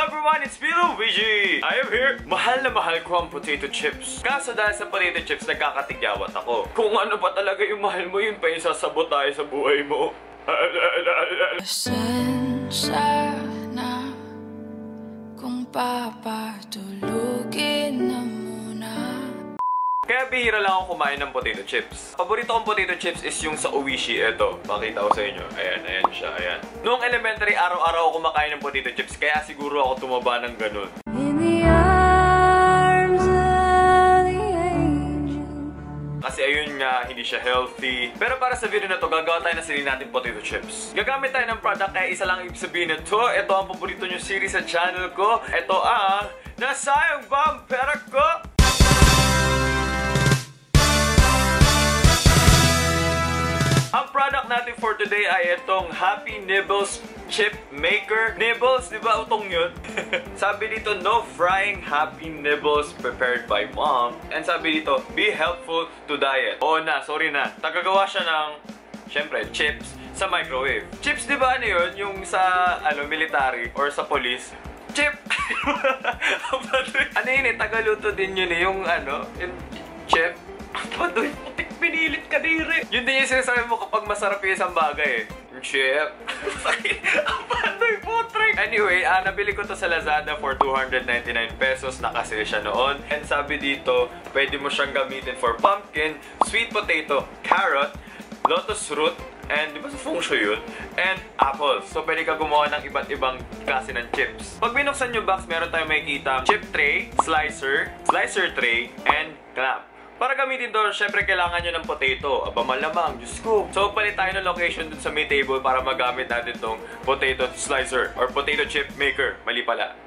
everyone, it's me Luigi! I am here. Mahal na mahal ko ang potato chips. Kaso dahil sa potato chips, nagkakatigyawat ako. Kung ano pa talaga yung mahal mo, yun pa yung sasabot tayo sa buhay mo. Pasensya na kung papatulugin na muna. Kaya bihira lang ako kumain ng potato chips. Paborito kong potato chips is yung sa Oishi. Eto, pakita ko sa inyo. Ayan, ayan siya, ayan. Noong elementary, araw-araw ako kumakain ng potato chips. Kaya siguro ako tumaba ng ganun. In the arms of the angel. Kasi ayun nga, hindi siya healthy. Pero para sa video na to, gagawa tayo na sarili natin potato chips. Gagamit tayo ng product, kaya isa lang ibig sabihin na to. Ito ang paborito nyo series sa channel ko. Ito ang Nasayang Ba ang Pera Ko? Ang product natin for today ay itong Happy Nibbles Chip Maker. Nibbles, di ba utong yun? Sabi dito, no frying Happy Nibbles prepared by mom. And sabi dito, be helpful to diet. Oo na, sorry na. Tagagawa siya ng, syempre, chips sa microwave. Chips, di ba ano yun? Yung sa, military or sa police. Chip! Ano yun eh, tagaluto din yun eh. Yung yung chip. Padoy, putik, pinilit ka dire. Yun din yung sinasabi mo kapag masarap yung isang bagay eh. Chip. Padoy, putik. Anyway, nabili ko to sa Lazada for 299 pesos. Nakasale siya noon. And sabi dito, pwede mo siyang gamitin for pumpkin, sweet potato, carrot, lotus root, and di ba sa feng shui yun? And apples. So pwede ka gumawa ng iba't ibang klase ng chips. Pag binuksan yung box, meron tayong makikita chip tray, slicer, slicer tray, and clamp. Para gamitin doon, syempre kailangan nyo ng potato. Aba malamang, Diyos ko. So palit tayo ng location dun sa may table para magamit natin tong potato slicer or potato chip maker. Mali pala.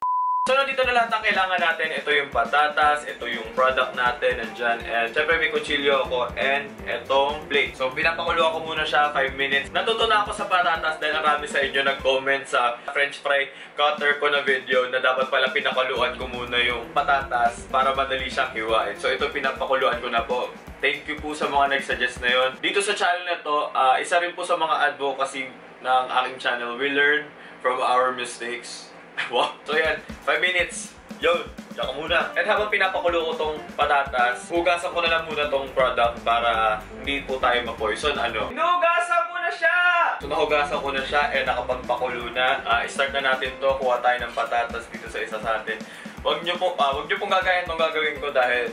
So nandito na lahat ang kailangan natin. Ito yung patatas, ito yung product natin, nandyan. And syempre may kutsilyo ako and itong plate. So pinapakuluan ko muna siya 5 minutes. Natuto na ako sa patatas dahil marami sa inyo nag-comment sa french fry cutter ko na video na dapat pala pinakuluan ko muna yung patatas para madali siyang hiwain. So ito pinapakuluan ko na po. Thank you po sa mga nag-suggest na yun. Dito sa channel na to, isa rin po sa mga advocacy ng aking channel. We learn from our mistakes. Wow. So yan, 5 minutes. Yun, diyan ka muna. And habang pinapakulo ko tong patatas, hugasan ko na lang muna tong product para hindi po tayo ma-poison. Hinugasan ko na siya! So nahugasan ko na siya and nakapagpakulo na. Start na natin to. Kuha tayo ng patatas dito sa isa sa atin. Huwag nyo pong gagayan itong gagawin ko dahil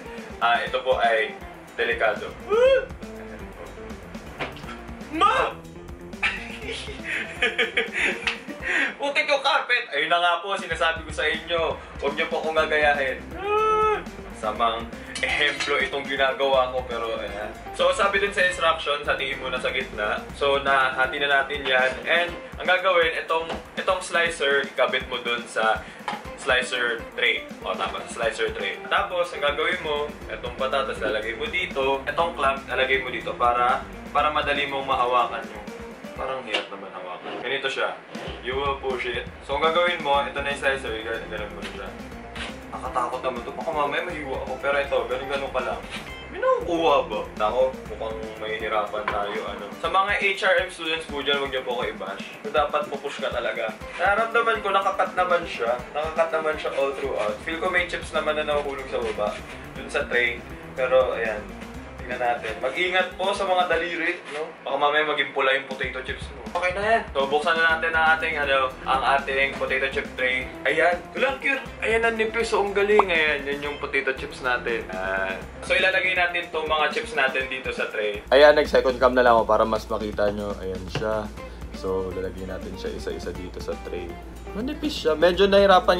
ito po ay delikado. Ma! Putik yung carpet! Ayun na nga po, sinasabi ko sa inyo. Huwag niyo po akong gagayahin. Samang ehemplo itong ginagawa ko, pero ayan. So, sabi dun sa instructions, hatiin mo na sa gitna. So, nahati na natin yan. And, ang gagawin, itong slicer, ikabit mo dun sa slicer tray. O, tama, slicer tray. Tapos, ang gagawin mo, itong patatas, lalagay mo dito. Itong clamp, lalagay mo dito para madali mong mahawakan yung. Parang hirap naman hawakan. Ganito siya. You will push it. So, ang gagawin mo, ito na yung slicer. Ganun mo siya. Nakatakot naman ito. Baka mamaya mahiwa ako. Pero ito, ganun ka lang. May nakukuha ba? Ako, mukhang mahihirapan tayo. Sa mga HRM students po dyan, huwag niyo po ko i-bash. So, dapat pupush ka talaga. Nararamdaman ko, nakakat naman siya. Nakakat naman siya all throughout. Feel ko may chips naman na nahuhulog sa baba. Dun sa tray. Pero, ayan. Tingnan natin. Mag-ingat po sa mga daliri, no? Baka mamaya maging pula yung potato chips mo. Okay na yan. So, buksan na natin ang ating potato chip tray. Ayan. Tulang cute. Ayan ang nipis. So, ang galing. Ayan. Yan yung potato chips natin. So, ilalagay natin itong mga chips natin dito sa tray. Ayan, nag-second cam na lang ako para mas makita nyo. Ayan siya. So, lalagyan natin siya isa-isa dito sa tray. Manipis siya. Medyo nahirapan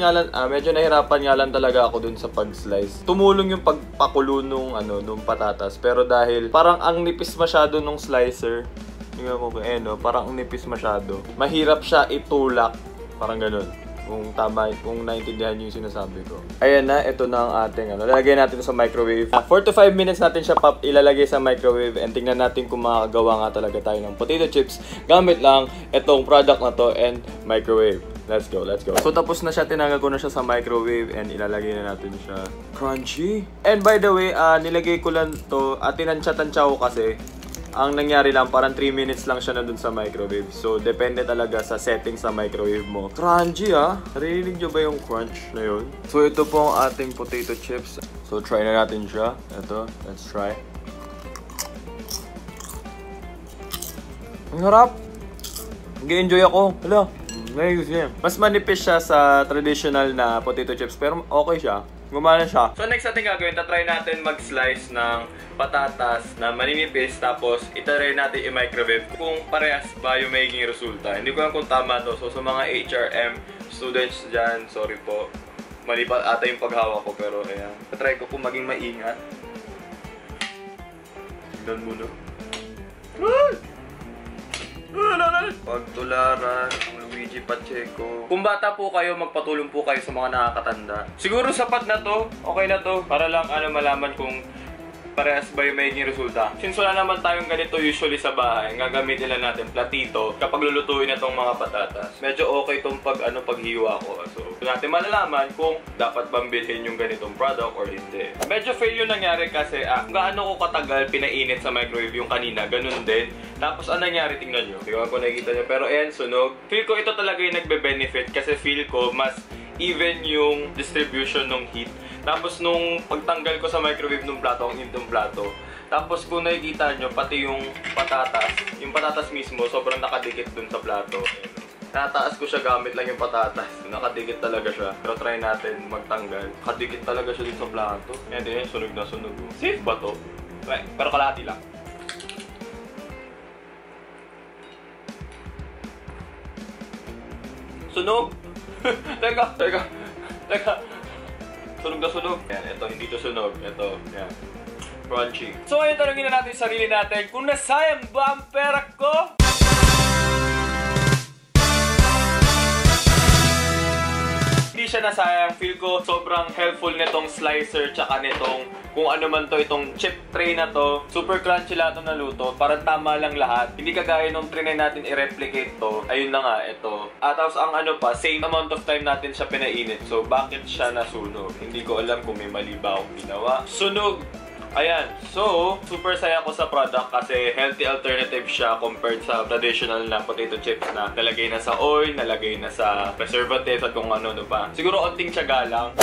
nga lang talaga ako dun sa pag-slice. Tumulong yung pagpakulo nung patatas. Pero dahil parang ang nipis masyado nung slicer. Tingnan mo parang ang nipis masyado. Mahirap siya itulak. Parang ganun. Kung naintindihan niyo yung sinasabi ko. Ayan na, ito na ang ating lalagay natin sa microwave. 4 to 5 minutes natin siya ilalagay sa microwave and tingnan natin kung makagawa nga talaga tayo ng potato chips gamit lang itong product na to and microwave. Let's go, let's go. So tapos na siya, tinanggal ko na siya sa microwave and ilalagay na natin siya. Crunchy! And by the way, nilagay ko lang to, tinansya-tansya ko kasi Ang nangyari lang, parang 3 minutes lang siya nandun sa microwave. So, depende talaga sa settings sa microwave mo. Crunchy ah! Narinig nyo ba yung crunch na yun? So, ito po ang ating potato chips. So, try na natin siya. Ito, let's try. Ang harap! Nag-enjoy ako. Hala, nice yan. Mas manipis siya sa traditional na potato chips, pero okay siya. Gumana siya. So next natin gagawin, tatry natin mag-slice ng patatas na maninipis, tapos itry natin i-microwave kung parehas ba yung magiging resulta. Hindi ko alam kung tama to. So sa mga HRM students dyan, sorry po. Mali pa ata yung paghawak ko, pero ayan. Tatry ko kung maging maingat. Tignan mo na. Pagtularan, Luigi Pacheco. Kung bata po kayo, magpatulong po kayo sa mga nakakatanda. Siguro sapat na to, okay na to, para lang malaman kung parehas ba yung magiging resulta. Since wala naman tayong ganito usually sa bahay, gagamitin lang natin platito kapag lulutuin na tong mga patatas. Medyo okay tong paghiwa ko. So, natin malalaman kung dapat bang bilhin yung ganitong product or hindi. Medyo fail yung nangyari kasi kung gaano ko katagal pinainit sa microwave yung kanina, ganun din. Tapos ang nangyari, tingnan nyo. Hindi ko nakikita nyo. Pero ayan, sunog. Feel ko ito talaga yung nagbe-benefit kasi feel ko mas even yung distribution ng heat. Tapos nung pagtanggal ko sa microwave ng plato, ang intong plato. Tapos kung nakikita nyo, pati yung patatas mismo, sobrang nakadikit dun sa plato. Nataas ko siya gamit lang yung patatas. Nakadikit talaga siya. Pero try natin magtanggal. Nakadikit talaga siya dun sa plato. Yan din, sunog na sunog. Safe ba to? Pero kalahati lang. Sunog! Teka. Sunog na sunog. Yan, ito, hindi to sunog. Ito, yan. Crunchy. So, ngayon tanongin na natin sarili natin kung nasayang ba ang pera ko? Hindi siya nasayang. Feel ko sobrang helpful nitong slicer tsaka nitong kung ano man to, itong chip tray na to. Super crunchy lahat ng naluto. Parang tama lang lahat. Hindi kagaya nung trinay natin i-replicate to. Ayun na nga, ito. At tapos ang ano pa, same amount of time natin siya pinainit. So, bakit siya nasunog? Hindi ko alam kung may mali ba akong ginawa. Sunog! Ayan. So, super saya ko sa product kasi healthy alternative siya compared sa traditional na potato chips na nalagay na sa oil, nalagay na sa preservatives at kung ano pa. Siguro onting tiyaga lang.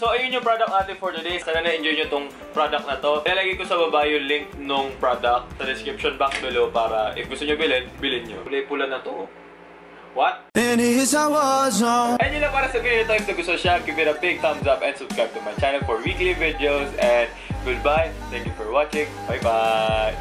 So, ayun yung product natin for today. Sana na-enjoy nyo tong product na to. Nalagay ko sa baba yung link nung product sa description box below para if gusto nyo bilhin nyo. Kulay-pula na to. What? And yun lang para sa video ito. If gusto siya, give it a big thumbs up and subscribe to my channel for weekly videos. And goodbye. Thank you for watching. Bye-bye.